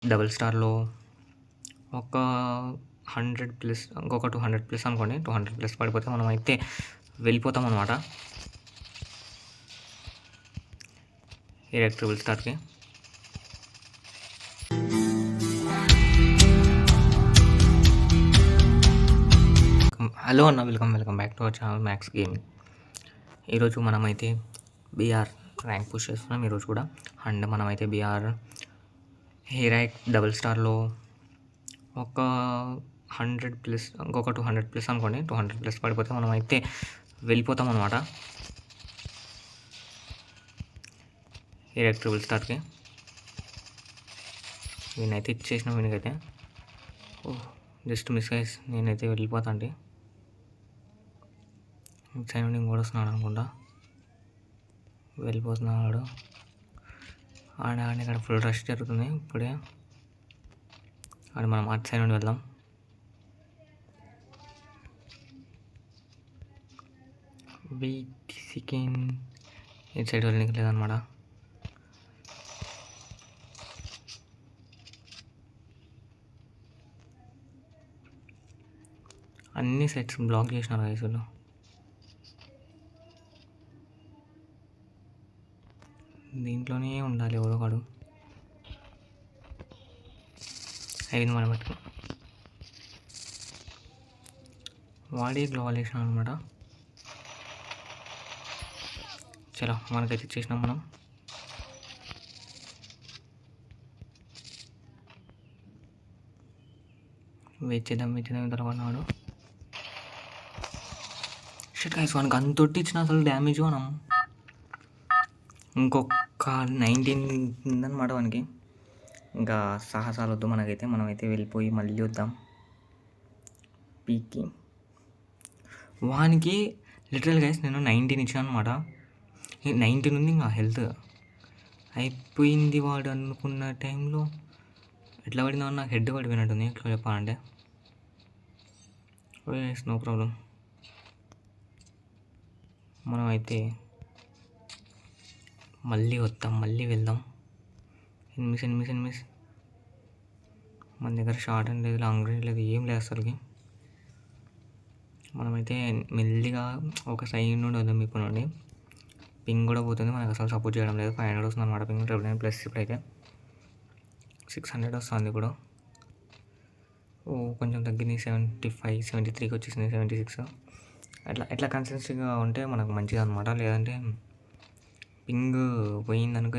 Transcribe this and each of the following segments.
Double స్టార్‌లో ఒక 100 plus ఇంకొక 200 plus అనుకోండి. 200 ప్లస్ పడిపోతే మనమైతే వెళ్ళిపోతామనమాట. డైరెక్ట్ ట్రిపుల్ స్టార్‌కి. హలో అన్న, welcome back to our channel Max gaming. ఈరోజు మనమైతే బీఆర్ ర్యాంక్ పుష్ చేస్తున్నాం ఈరోజు కూడా. అండ్ మనమైతే బీఆర్ హీరాక్ డబుల్ స్టార్‌లో ఒక 100 ప్లస్ ఇంకొక 200 ప్లస్ అనుకోండి. 200 ప్లస్ పడిపోతే మనమైతే వెళ్ళిపోతామన్నమాట డైరెక్ట్ ట్రిపుల్ స్టార్‌కి. నేనైతే ఇచ్చేసిన వీనికైతే. జస్ట్ మిస్ గైస్, నేనైతే వెళ్ళిపోతా అండి. సైడ్ నుండి ఇంకోటి వస్తున్నాడు అనుకుంటా. వెళ్ళిపోతున్నాడు. ఆడ ఇక్కడ ఫుల్ రష్ జరుగుతుంది ఇప్పుడే. ఆడ మనం అటు సైడ్ నుండి వెళ్దాం. వెయిట్ సెకండ్, ఇటు సైడ్ వెళ్ళడానికి లేదనమాట. అన్ని సెట్స్ బ్లాక్ చేసినారు వయసులో. దీంట్లోనే ఉండాలి ఎవరో ఒకడు. అయింది మనం పెట్టుకో. వాడి గ్లోవల్ వేసినాం అనమాట. చలో మనకైతే ఇచ్చేసినాం మనం. వెయిట్ చేద్దాం తర్వాత షట్ గైస్, వానికి అంతొట్టి ఇచ్చిన అసలు డ్యామేజ్ మనం. ఇంకొక 19 ఉందన్నమాట వానికి. ఇంకా సాహసాలు వద్దు మనకైతే. మనమైతే వెళ్ళిపోయి మళ్ళీ వద్దాం పీకి. వానికి లిటరల్ గైస్ నేను 19 ఇచ్చాను అనమాట. 19 ఉంది ఇంకా హెల్త్ అయిపోయింది. వాడు అనుకున్న టైంలో ఎట్లా పడిందో నాకు హెడ్ పడిపోయినట్టుంది ఎట్లా చెప్పాలంటే. నో ప్రాబ్లం, మనమైతే మళ్ళీ వద్దాం, మళ్ళీ వెళ్దాం. ఎనిమిస్ మన దగ్గర షార్ట్ అండ్ లేదు, లాంగ్ రేంజ్ లేదు, ఏం లేదు అసలుకి. మనమైతే మెల్లిగా ఒక సైడ్ నుండి వద్దాం. ఇప్పుడు నుండి పింగ్ కూడా పోతుంది, మనకు అసలు సపోర్ట్ చేయడం లేదు. 500 వస్తుంది అనమాట పింగ్. 9 ప్లస్ ఇప్పుడైతే 600 వస్తుంది ఇప్పుడు. కొంచెం తగ్గింది, 75 73కి వచ్చేసింది, 76. ఎట్లా కన్సిస్టెన్సీగా ఉంటే మనకు మంచిగా అనమాట. లేదంటే పింగ్ పోయిందనుకో.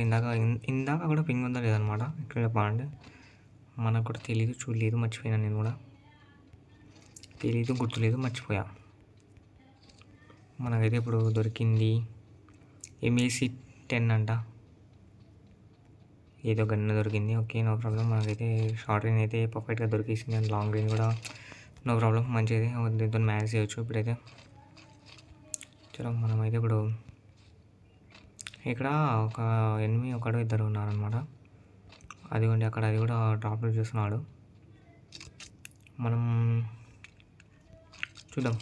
ఇందాక కూడా పింగ్ ఉందా లేదనమాట. ఇక్కడ చెప్పాలంటే మనకు కూడా తెలియదు, చూడలేదు, మర్చిపోయినా. నేను కూడా తెలియదు, గుర్తులేదు, మర్చిపోయా. మనకైతే ఇప్పుడు దొరికింది MAC-10 అంట. ఏదో గన్ను దొరికింది. Okay, no problem. మనకైతే షార్ట్ రేంజ్ అయితే పర్ఫెక్ట్గా దొరికేసింది. అండ్ లాంగ్ రేంజ్ కూడా నో ప్రాబ్లం, మంచిది. దీంతో మ్యానేజ్ చేయవచ్చు ఇప్పుడైతే. చలో మనమైతే ఇప్పుడు ఇక్కడ ఒక ఎనిమి ఒకడు ఇద్దరు ఉన్నారనమాట. అదిగోండి అక్కడ, అది కూడా డ్రాప్ చేస్తున్నాడు. మనం చూద్దాం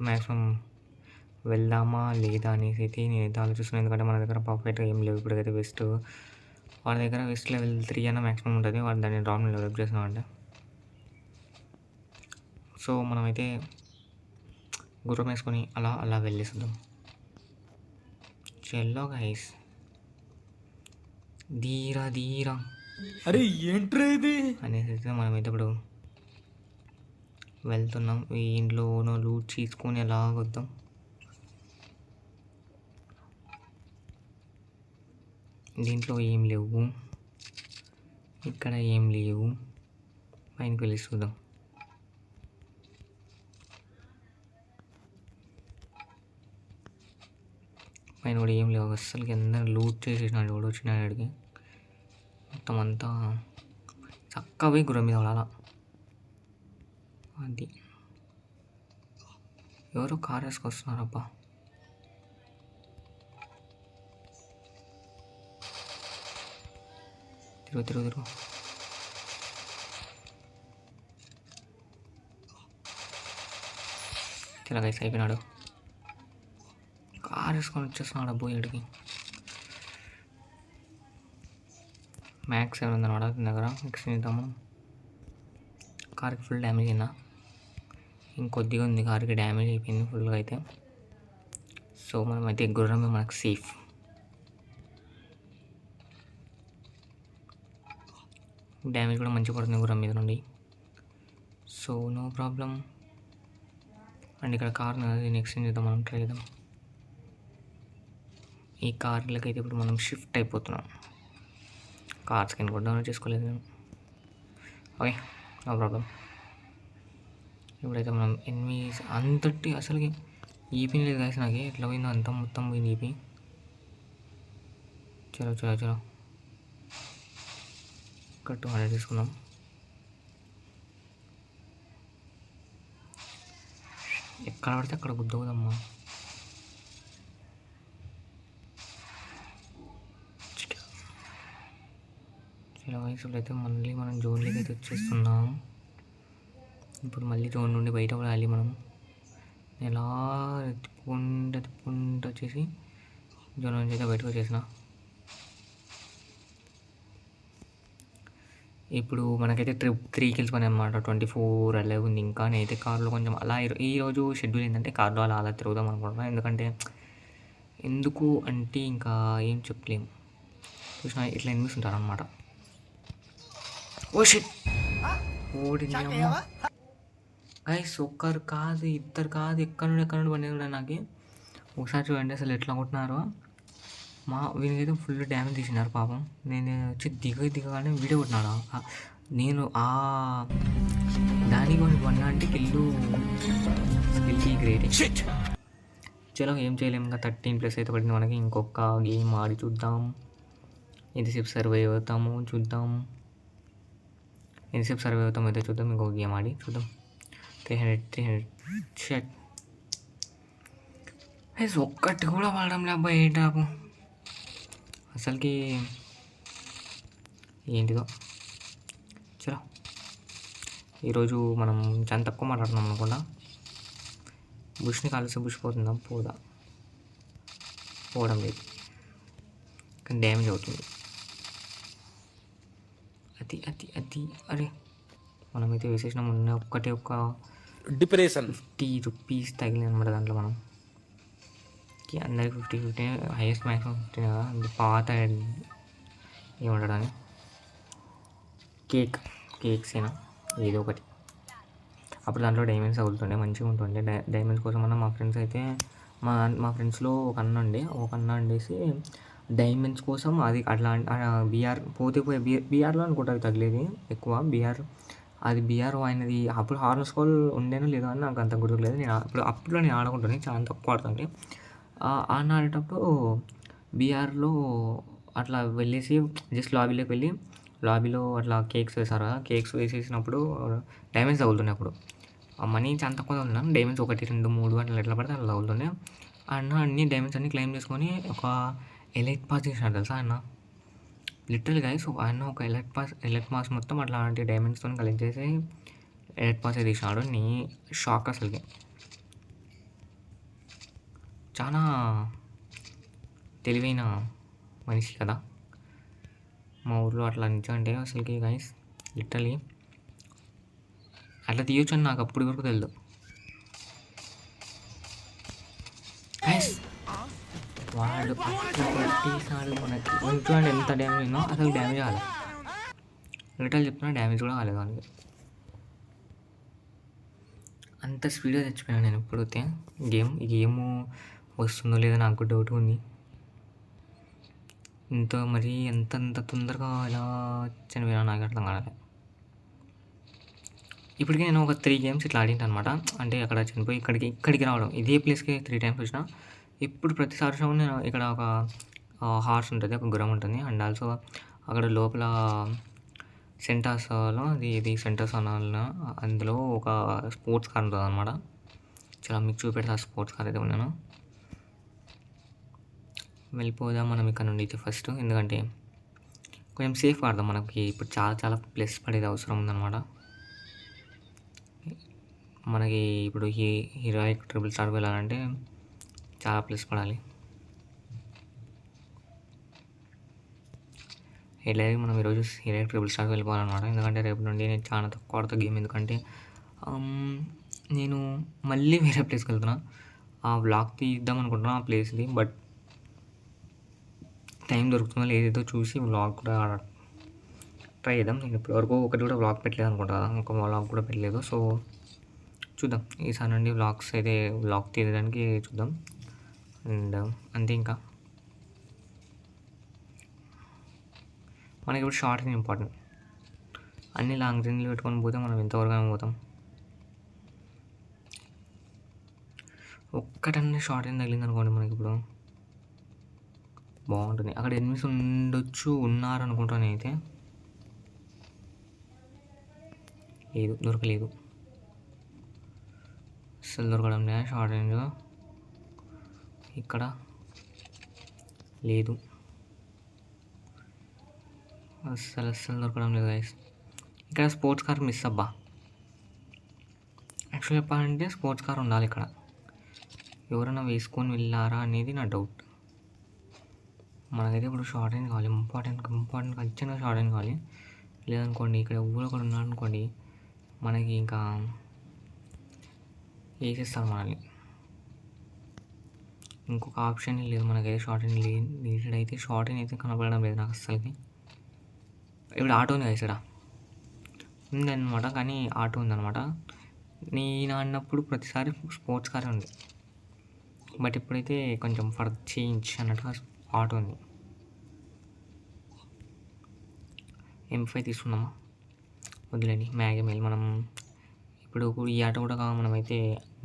మ్యాక్సిమం వెళ్దామా లేదా అనేసి అయితే నేనైతే ఆలోచిస్తున్నాను. ఎందుకంటే మన దగ్గర పర్ఫెక్ట్గా ఏం లేవు ఇప్పటికైతే. వెస్ట్ వాడి దగ్గర వెస్ట్ లెవెల్ 3 అన్న మ్యాక్సిమం ఉంటుంది. వాడు దాన్ని డ్రాప్ని డెవలప్ చేస్తున్నాం అంటే. సో మనమైతే గుర్రం వేసుకొని అలా వెళ్ళేస్తాం. చెల్లో గైస్, ధీరా అరే ఏంట్రా ఇది అనేసి అయితే మనమైతే ఇప్పుడు వెళ్తున్నాం. ఈ ఇంట్లోనో లూట్ తీసుకొని ఎలా వద్దాం. దీంట్లో ఏం లేవు, ఇక్కడ ఏం లేవు. పైనకి వెళ్ళి చూద్దాం. పైన కూడా ఏం లేవు అస్సలకి. అందరూ లూట్ చేసేసినాడు కూడా వచ్చినాడు అడిగి. మొత్తం అంతా చక్కగా పోయి గుర్రం మీద వాడాల. అది ఎవరో కార్ వేసుకొస్తున్నారబ్బా. తిరుగు చిలకైతే అయిపోయినాడు. కార్ వేసుకొని వచ్చేస్తున్నాడు అబ్బోయి అడిగి. మ్యాక్స్ 7 ఉందన్నమాట దీని దగ్గర. నెక్స్ట్ చేద్దాము. కార్కి ఫుల్ డ్యామేజ్ అయిందా? ఇంకొద్దిగా ఉంది, కార్కి డ్యామేజ్ అయిపోయింది ఫుల్గా అయితే. సో మనమైతే గుర్రమే మనకు సేఫ్. డ్యామేజ్ కూడా మంచిగా పడుతుంది గుర్రం మీద నుండి, సో నో ప్రాబ్లం. అండ్ ఇక్కడ కార్ దీన్ని ఎక్స్చేంజ్ చేద్దాం, మనం ట్రై చేద్దాం. ఈ కార్లకి అయితే ఇప్పుడు మనం షిఫ్ట్ అయిపోతున్నాం. కార్ స్కిన్ కూడా డౌన్లోడ్ చేసుకోలేదు నేను. Okay no problem. ఇప్పుడైతే మనం ఎనిమిస్ అంతటి అసలుకి ఈపీ లేదు కాసి నాకు ఎట్లా పోయిందో అంత మొత్తం పోయింది ఈపీ. చలో చలో చలో ఇక్కడ 200 తీసుకుందాం. ఎక్కడ పడితే అక్కడ గుద్దవుదమ్మా. చాలా వయసులో అయితే మళ్ళీ మనం జోన్లోకి అయితే వచ్చేస్తున్నాం. ఇప్పుడు మళ్ళీ జోన్ నుండి బయట పడాలి మనం. ఎలా తిప్పుకుంటూ వచ్చేసి జోన్ నుంచి అయితే బయటకు వచ్చేసిన. ఇప్పుడు మనకైతే 3 కిల్స్ పని అనమాట. 24 అలా ఉంది. ఇంకా నేనైతే కార్లో కొంచెం అలా ఈరోజు షెడ్యూల్ ఏంటంటే కార్లో అలా అలా తిరుగుదాం అనుకుంటున్నాను. ఎందుకు అంటే ఇంకా ఏం చెప్పలేము. చూసినా ఇట్లా ఎనిమిస్తుంటారు అనమాట. ఓ షిట్ ఓడినాము గైస్. ఒక్కరు కాదు, ఇద్దరు కాదు, ఎక్కడ నుండి పని కూడా నాకు. ఒకసారి చూడండి అసలు ఎట్లా కొట్టినారో. వీనికైతే ఫుల్ డ్యామేజ్ తీసినారు పాపం. నేను వచ్చి దిగగానే వీడియో కొట్టినాడు. నేను దానికి కొన్నా అంటే స్కిల్కి గ్రేట్. చలో ఏం చేయలేము. ఇంకా 13+ అయితే పడింది మనకి. ఇంకొక గేమ్ ఆడి చూద్దాం. ఎంతసేపు సర్వైవ్ అవుతాము చూద్దాం. ఎంతసేపు సర్వైవ్ అవుతాము అయితే చూద్దాం. ఇంకొక గేమ్ ఆడి చూద్దాం. 300 షట్. ఒక్కటి కూడా వాడడం లే అబ్బాయి. ఏ టాపు అసలుకి ఏంటిదో. చలో ఈరోజు మనం చాలా తక్కువ మాట్లాడుతున్నాం అనుకుండా. బుష్ని కాలుస్తే బుష్ పోతుందాం, పోవడం లేదు, కానీ డ్యామేజ్ అవుతుంది. అది అరే మనమైతే వేసేసినాం. ఒక్క డిప్రెషన్ 50 రూపీస్ తగిలింది అనమాట దాంట్లో. మనం అందరికి 50 హైయెస్ట్ మ్యాక్సిమం 50 కదా. అది పాత ఏమంటాడు అని కేక్స్ అయినా ఏదో ఒకటి. అప్పుడు దాంట్లో డైమండ్స్ తగులుతుండే, మంచిగా ఉంటుండే. డైమండ్స్ కోసం అన్న మా ఫ్రెండ్స్ అయితే మా ఫ్రెండ్స్లో ఒక అన్న ఉండేసి డైమండ్స్ కోసం అది అట్లా బీఆర్ పోతే బీఆర్లో అనుకుంటా తగిలేది ఎక్కువ. బీఆర్ అయినది. అప్పుడు హార్నర్ స్కోల్ ఉండేనో లేదో అని నాకు అంత గుర్తులేదు. అప్పుడు నేను ఆడుకుంటాను, చాలా తక్కువ ఆడుతుండే. ఆడేటప్పుడు బీఆర్లో అట్లా వెళ్ళేసి జస్ట్ లాబీలోకి వెళ్ళి లాబీలో అట్లా కేక్స్ వేసారు కదా. కేక్స్ వేసేసినప్పుడు డైమండ్స్ తగులుతున్నాయి. అప్పుడు ఆ మనీ చాలా తక్కువ తగులుతున్నాను. డైమండ్స్ 1, 2, 3 అట్లా ఎట్లా పడితే అట్లా తగులుతుండే. అన్ని డైమండ్స్ అన్ని క్లెయిమ్ చేసుకొని ఒక ఎలైట్ పాస్ చేసినాడు తెలుసా ఆయన. లిటరల్ గైస్ ఆయన ఒక ఎలైట్ పాస్ మొత్తం అట్లాంటి డైమండ్స్తో కలెక్ట్ చేసి ఎలైట్ పాస్ తీసినాడు. నీ షాక్ అసలుకి. చాలా తెలివైన మనిషి కదా మా ఊర్లో. అట్లా నిజంటే అసలుకి గైస్ లిటరలీ అట్లా తీయొచ్చు అని నాకు అప్పటి వరకు తెలియదు గైస్. వాడు అట్లా కొట్టేసాడు మనకి. చూడండి ఎంత డ్యామేజ్ అయిందో. అసలు డ్యామేజ్ కాలేదు, లిటరల్ చెప్తున్నా డ్యామేజ్ కూడా కాలేదు దానికి. అంత స్పీడ్గా తెచ్చిపోయాను నేను ఇప్పుడైతే. ఈ గేమ్ వస్తుందో లేదో నాకు డౌట్ ఉంది. మరి ఎంత తొందరగా ఎలా చనిపోయినా నాకు అర్థం కాలేదు. ఇప్పటికీ నేను ఒక 3 గేమ్స్ ఇట్లా ఆడింటాను అనమాట. అంటే అక్కడ చనిపోయి ఇక్కడికి రావడం, ఇదే ప్లేస్కి 3 టైమ్స్ వచ్చిన. ఇప్పుడు ప్రతిసారి నేను ఇక్కడ ఒక హార్స్ ఉంటుంది, ఒక గుర్రం ఉంటుంది. అండ్ ఆల్సో అక్కడ లోపల సెంటాస్లో ఇది సెంటాస్ అన్న అందులో ఒక స్పోర్ట్స్ కార్ ఉంటుంది అనమాట. చాలా మీకు చూపెడతా ఆ స్పోర్ట్స్ కార్ అయితే ఉన్నాను. వెళ్ళిపోదాం మనం ఇక్కడ నుండి అయితే ఫస్ట్. ఎందుకంటే కొంచెం సేఫ్ ఆడదాం. మనకి ఇప్పుడు చాలా ప్లస్ పడేది అవసరం ఉందన్నమాట. మనకి ఇప్పుడు హీరోయిక్ ట్రిపుల్ స్టార్ వెళ్ళాలంటే చాలా ప్లస్ పడాలి. ఎట్లయితే మనం ఈరోజు డైరెక్ట్ ట్రిపుల్ స్టార్కి వెళ్ళిపోవాలన్నమాట. ఎందుకంటే రేపు నుండి నేను చాలా తక్కువ ఆడతా గేమ్. ఎందుకంటే నేను మళ్ళీ వేరే ప్లేస్కి వెళ్తున్నా. ఆ వ్లాగ్ తీద్దాం అనుకుంటున్నా ఆ ప్లేస్ది. బట్ టైం దొరుకుతుందో లేదో చూసి వ్లాగ్ కూడా ట్రై చేద్దాం. నేను ఇప్పటివరకు ఒకటి కూడా వ్లాగ్ పెట్టలేదు అనుకుంటా. ఒక వ్లాగ్ కూడా పెట్టలేదు. సో చూద్దాం ఈసారి నుండి వ్లాగ్స్ అయితే వ్లాగ్ తీయడానికి చూద్దాం. అండ్ అంతే. ఇంకా మనకి ఇప్పుడు షార్ట్ రేంజ్ ఇంపార్టెంట్. అన్ని లాంగ్ రేంజ్లు పెట్టుకొని పోతే మనం ఎంతవరకు పోతాం. ఒక్కటన్నా షార్ట్ రేంజ్ తగిలింది అనుకోండి మనకి ఇప్పుడు బాగుంటుంది. అక్కడ ఎనిమిస్ ఉన్నారనుకుంటాను నేనైతే. లేదు, దొరకలేదు. అస్సలు దొరకడం లేదు షార్ట్ రేంజ్. ఇక్కడ లేదు, అస్సలు దొరకడం లేదు గైస్. ఇక్కడ స్పోర్ట్స్ కార్ మిస్ అబ్బా. యాక్చువల్ చెప్పాలంటే స్పోర్ట్స్ కార్ ఉండాలి ఇక్కడ. ఎవరైనా వేసుకొని వెళ్ళారా అనేది నా డౌట్. మనకైతే ఇప్పుడు షార్ట్ రేంజ్ కావాలి. ఇంపార్టెంట్ ఖచ్చితంగా షార్ట్ రేంజ్ కావాలి. లేదనుకోండి ఇక్కడ ఊళ్ళో కూడా ఉన్నాడు అనుకోండి, మనకి ఇంకా వేసేస్తారు మనల్ని. ఇంకొక ఆప్షన్ లేదు మనకైతే. షార్ట్ రేంజ్ నీడెడ్ అయితే షార్ట్ రేంజ్ అయితే కనపడడం లేదు నాకు అస్సలకి. ఇప్పుడు ఆటో ఉంది కదా ఇక్కడ ఉందన్నమాట. కానీ ఆటో ఉందన్నమాట. నేను ఆడినప్పుడు ప్రతిసారి స్పోర్ట్స్ కారే ఉంది. బట్ ఇప్పుడైతే కొంచెం ఫర్ చేంజ్ అన్నట్టుగా ఆటో ఉంది. M5 తీసుకున్నామా? వదిలేండి, మ్యాగమెల్. మనం ఇప్పుడు ఈ ఆటో కూడా మనమైతే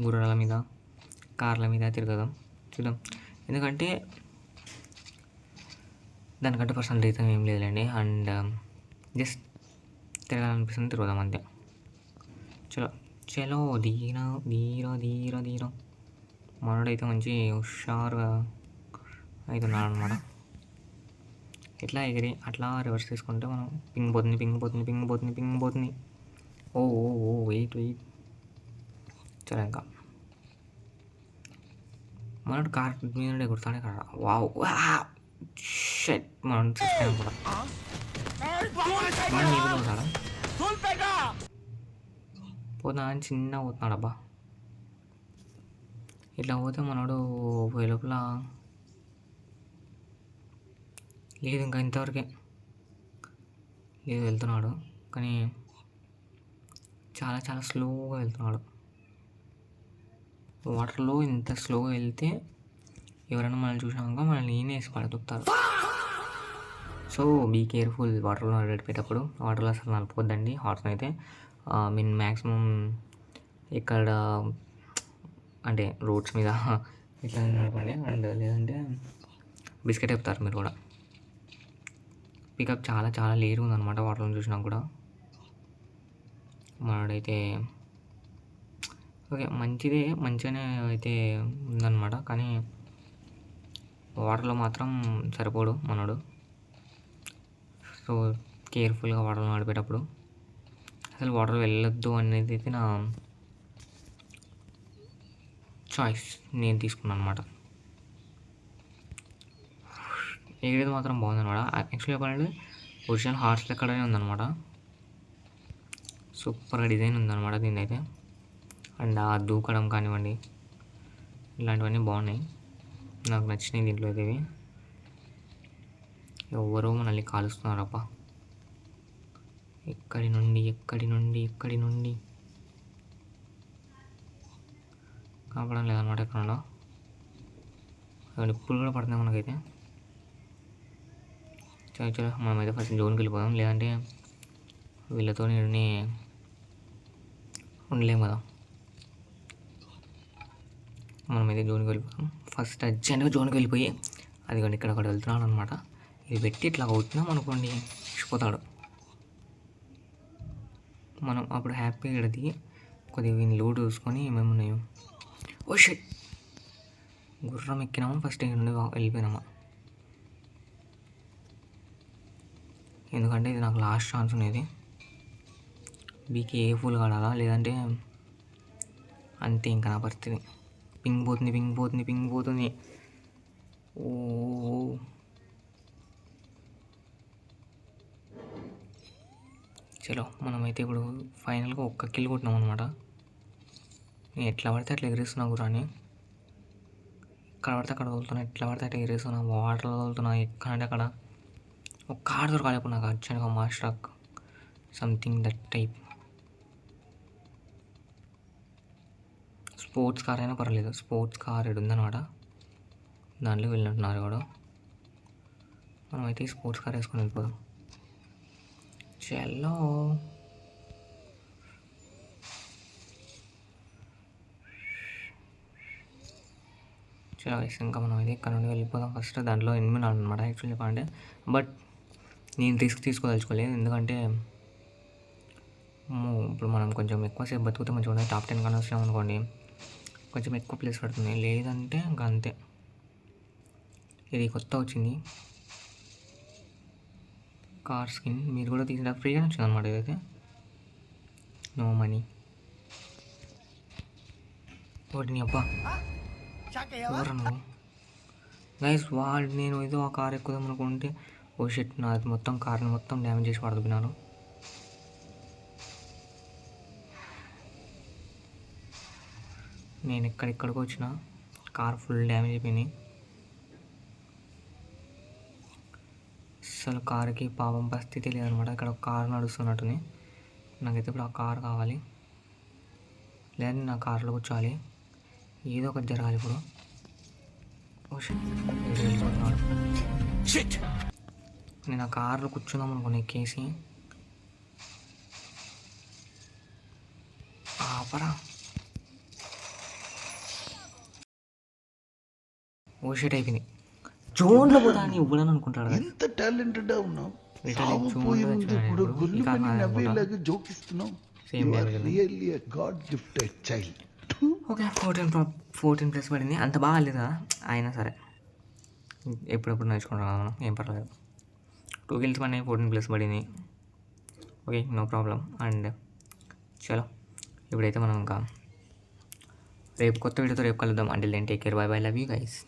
గుర్రాల మీద కార్ల మీద తిరగదాం, చూద్దాం. ఎందుకంటే దానికంటే పర్సనల్ రీజన్ ఏం లేదులేండి. అండ్ జస్ట్ తిరగాలనిపిస్తుంది, తిరుగుదాం అంతే. చలో ధీరా. మనోడైతే మంచి హుషారుగా అవుతున్నాడు అనమాట. ఎట్లా ఎగిరి అట్లా రివర్స్ తీసుకుంటే మనం పింగ్ పోతుంది. ఓ వెయిట్. చలో ఇంకా మనోడు కార్ మీద కుడతానే కదా. Wow shut. మనం చచ్చిపోయాం కూడా. మనం నీళ్ళు ఉంటాడా పోతున్నా అని చిన్న పోతున్నాడు అబ్బా. ఇట్లా పోతే మనోడు పోయే లోపల లేదు, ఇంకా ఇంతవరకే లేదు, వెళ్తున్నాడు. కానీ చాలా స్లోగా వెళ్తున్నాడు. వాటర్లో ఇంత స్లోగా వెళ్తే ఎవరైనా మనల్ని చూసినాక మనల్ని వేసి పడుతారు. సో బీ కేర్ఫుల్ వాటర్లో నడిపేటప్పుడు. వాటర్లో అసలు నడపొద్దండి హార్స్ అయితే. మ్యాక్సిమం ఇక్కడ అంటే రోడ్స్ మీద ఇట్లా నడపండి. అండ్ లేదంటే బిస్కెట్ చెప్తారు మీరు కూడా. పికప్ చాలా లేరు ఉందన్నమాట వాటర్లో చూసినా కూడా. మనోడైతే ఓకే మంచిగానే అయితే ఉందన్నమాట. కానీ వాటర్లో మాత్రం సరిపోడు మనోడు. సో కేర్ఫుల్గా వాటర్లో నడిపేటప్పుడు. అసలు వాటర్ వెళ్ళొద్దు అనేది అయితే నా చాయిస్, నేను తీసుకున్నాను అనమాట. ఎగిరేది మాత్రం బాగుందన్నమాట. యాక్చువల్లీ చెప్పాలంటే ఒరిజినల్ హార్స్ లెక్కడనే ఉందన్నమాట. సూపర్గా డిజైన్ ఉందన్నమాట దీని అయితే. అండ్ ఆ దూకడం కానివ్వండి, ఇలాంటివన్నీ బాగున్నాయి, నాకు నచ్చినాయి దీంట్లో అయితే. ఇవి ఎవరో మనల్ని కాలుస్తున్నారప్ప. ఎక్కడి నుండి కనపడం లేదన్నమాట. ఎక్కడుండో నిప్పులు కూడా పడుతున్నాయి మనకైతే. చలో మనమైతే ఫస్ట్ జోన్కి వెళ్ళిపోదాం. లేదంటే వీళ్ళతో నేను ఉండలేము కదా. మనమైతే జోన్కి వెళ్ళిపోతాం. ఫస్ట్ అర్జెంట్గా జోన్కి వెళ్ళిపోయి అది కానీ ఇక్కడ వెళ్తున్నాడు అనమాట. ఇది పెట్టి ఇట్లా అవుతున్నాం అనుకోండి, ఇచ్చిపోతాడు. మనం అప్పుడు హ్యాపీగా ఇక్కడ దిగి కొద్దిగా వీని లోడ్ చూసుకొని ఏమేమి ఉన్నాయో. ఓ షట్, గుర్రం ఎక్కినామా ఫస్ట్ ఇక్కడ నుండి వెళ్ళిపోయినామా. ఎందుకంటే ఇది నాకు లాస్ట్ ఛాన్స్ ఉండేది. బీ కేర్ఫుల్ ఆడాలా, లేదంటే అంతే ఇంకా నా పరిస్థితి. పింగ్ పోతుంది. ఓ చలో మనమైతే ఇప్పుడు ఫైనల్గా ఒక్క కిల్ కొట్టినాం అనమాట. నేను ఎట్లా పడితే అట్లా ఎగిరేస్తున్నా గురాని, ఎక్కడ పడితే అక్కడ తోలుతున్నా, ఎట్లా పడితే అట్లా ఎగిరేస్తున్నా, వాటర్లో తోలుతున్నా, ఎక్కడంటే అక్కడ. ఒక కార్ దొరకాలి ఇప్పుడు నాకు అర్జెంట్గా, మాస్ట్రాక్ something that type. Sports car అయినా పర్లేదు. స్పోర్ట్స్ కార్ ఇది ఉందన్నమాట, దాంట్లో వెళ్ళినట్టున్నారు కూడా. మనమైతే ఈ స్పోర్ట్స్ కార్ వేసుకొని వెళ్ళిపోదాం. చలో చలో ఇంకా మనం అయితే ఇక్కడ నుండి వెళ్ళిపోదాం. ఫస్ట్ దాంట్లో ఎనిమిది అనమాట యాక్చువల్లీ చెప్పాలంటే, బట్ నేను రిస్క్ తీసుకోదలుచుకోలేదు. ఎందుకంటే ఇప్పుడు మనం కొంచెం ఎక్కువసేపు బతుకుతే మంచిగా ఉంటుంది. టాప్ 10 కానీ వచ్చినాం అనుకోండి, కొంచెం ఎక్కువ ప్లేస్ పడుతుంది. లేదంటే ఇంకా అంతే. ఇది కొత్త వచ్చింది కార్ స్కిన్, మీరు కూడా తీసిన ఫ్రీగా వచ్చింది అనమాట. ఇదైతే నో మనీ. వాటిని అబ్బా ఎవరు నువ్వు గైస్, నేను ఏదో ఆ కార్ ఎక్కుదాం అనుకుంటే ఓ షిట్, నాది మొత్తం కార్ని మొత్తం డ్యామేజ్ చేసి పడుతున్నాను. నేను ఎక్కడిక్కడికి వచ్చిన కార్ ఫుల్ డ్యామేజ్ అయిపోయింది. అసలు కార్కి పాపం పరిస్థితి లేదనమాట. ఇక్కడ ఒక కార్ నడుస్తున్నట్టుని, నాకైతే ఇప్పుడు ఆ కార్ కావాలి, లేదంటే నా కార్లో కూర్చోవాలి, ఏదో ఒకటి జరగాలి ఇప్పుడు. నేను ఆ కార్లో కూర్చుందాం అనుకున్నా ఎక్కేసి. ఆపరా, ఓ షిట్ అయిపోయింది. జోన్లో పోతా అని ఇవ్వడని అనుకుంటాడు. ఎంత టాలెంటెడ్ ఉన్నావు, సాగిపోయే ముందు కూడా గొల్లుమని నవ్వేలాగా జోకిస్తున్నావు. You are really a god gifted child. Okay, 14+ పడింది. అంత బాగా లేదా అయినా సరే, ఎప్పుడెప్పుడు నేర్చుకుంటాం మనం, ఏం పర్లేదు. 2 kills పడినాయి, 14+ పడింది. Okay, no problem. అండ్ చలో ఇప్పుడైతే మనం ఇంకా రేపు కొత్త వీడియోతో రేపు కలుద్దాం. Until then take care, bye bye, love you guys.